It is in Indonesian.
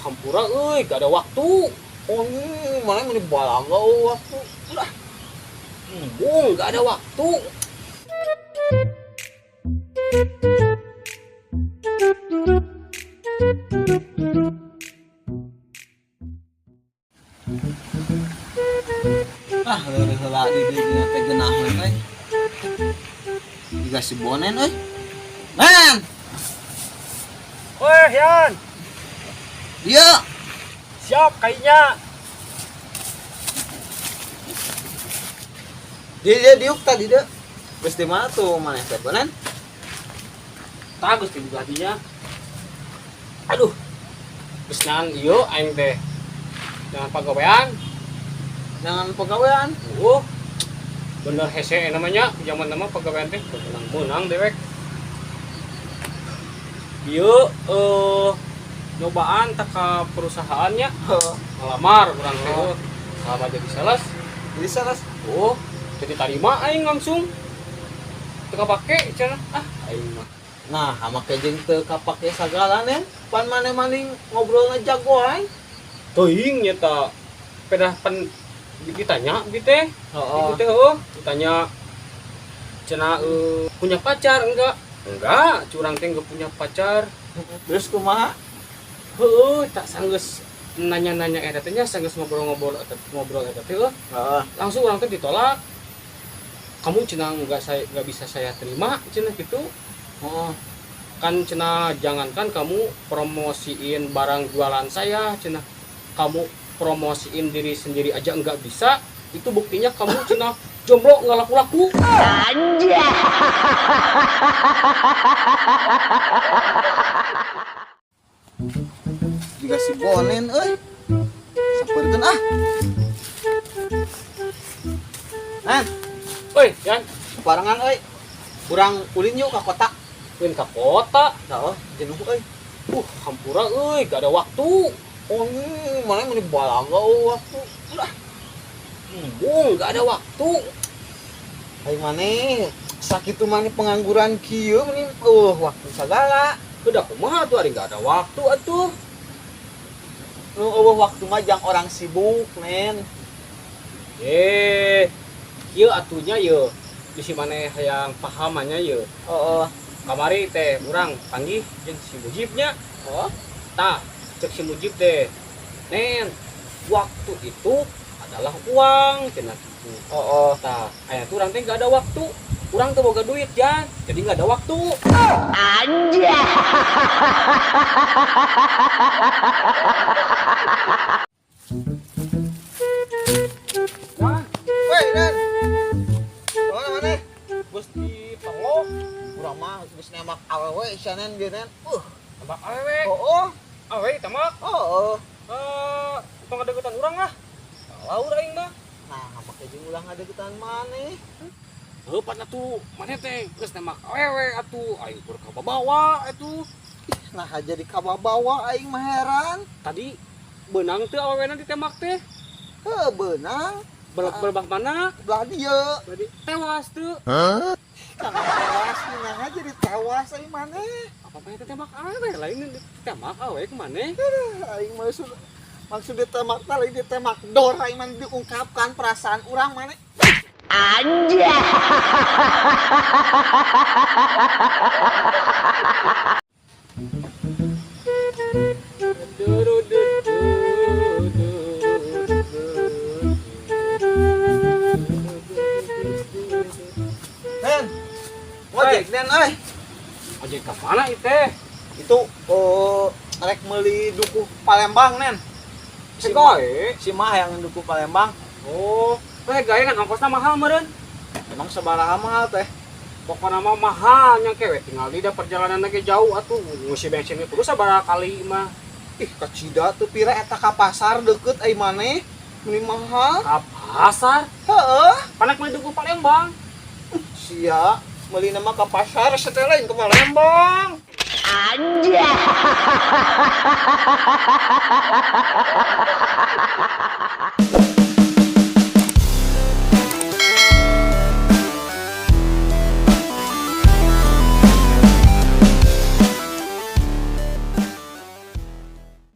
Hampura euy, gak ada waktu. Oh, ini mana ini balangga waktu. Udah. Bung, gak ada waktu. Heula di dieu teh geunaheun euy. Dikasih bonen euy. Man. Weh, Yan. Iya. Siap kayaknya. Dia diuk tadi deh. Geus di mana tuh mana teh bonen? Tagus di gadinya. Aduh. Geus naon ieu aing teh. Jangan pagawean. Jangan pegawaian. Bener hese namanya, zaman nama pegawaian teh menang dewek. Ieu nyobaan tak ka perusahaannya. Ngelamar urang teh. Ngelamar jadi sales. Jadi salah. Jadi tarima aing langsung. Teu kapake cenah. Aing mah. Nah, sama kejeng teu kapake sagala nen. Pan maneh-maning ngobrol ngejago aing. Teuing nya ta. Pedah pan ditanya gitu teh. Heeh. Itu teh ditanya cenah punya pacar enggak? Enggak, curang teh enggak punya pacar. Terus kumaha? Tak sanggeus nanya-nanya eta teh nya sanggeus ngobrol eta teh Heeh. langsung orang teh ditolak. Kamu cenah enggak bisa saya terima cenah gitu. Oh. Kan cenah jangankan kamu promosiin barang jualan saya cenah. Kamu promosiin diri sendiri aja enggak bisa. Itu buktinya kamu cenah jomblo enggak laku-laku. Anjay. Dikasih bonen euy. Saperkeun ah. Nah, Woi, Yan, barengan euy. Urang ulin yuk ka kota. pin ka kota. Heeh, jenuh euy. Hampura euy, gak ada waktu. Oh, ini mana ini balangga waktu. Udah. Bung, gak ada waktu. Hai maneh sakitu maneh pengangguran kieu meni waktu sagala. Udah kumaha tuh ari gak ada waktu atuh. Nu eueuh waktu mah jang orang sibuk, men. Ieu atunya ieu. Bisi maneh hayang pahamannya ieu. Heeh. Kamari teh urang panggih jeung si Mujibnya. Oh, Tah, cek si Mujib teh. Nen, waktu itu adalah uang cenah gitu. heeh. Tah, aya tuh urang teh gak ada waktu. Urang teh boga duit ya, jadi gak ada waktu. Anjay. Nah, Weh, Dan. Mana maneh? Bos di Pango. Urang mah geus nembak awewe isanen dia nen. tembak awewe. Oh, Awewe tembak. oh. Tong ada getan urang lah. Laur aing mah. Nah, make jeung ulang ada getan maneh. Heupat atuh, maneh teh geus nembak awewe atuh, aing kur ka bawa atuh. Nah, jadi kababawa aing mah heran. Tadi beunang teu awewena ditembak teh. Heuh, beunang. Berbah mana? Belah dieu. Tadi tewas teu. Kana tewas nah jadi tewas aing maneh. Apa pengen tembak awewe lain ditembak awewe ke maneh? Aing maksud ditembak tali ditembak dor aing mah diungkapkan perasaan urang maneh. Anjay. Den. Ngojek Den euy. Ojek ka mana ieu teh? Itu rek meuli dukuh Palembang nen. Si gawe. Si mah yang dukuh Palembang. Oh, teh gawe kan ongkosna mahal meureun. Emang sabaraha mahal teh? Pokona mah mahal nya kewe tinggal di da perjalanan ge jauh atuh. Ngisi bensin itu sabaraha kali mah. Ih, kacida teu pira eta ka pasar deukeut ai maneh. Meuli mahal. Ka pasar, Heeh. panak meuli dukuh Palembang. Sia, meuli nama ka pasar setelain ke Palembang. Anjay.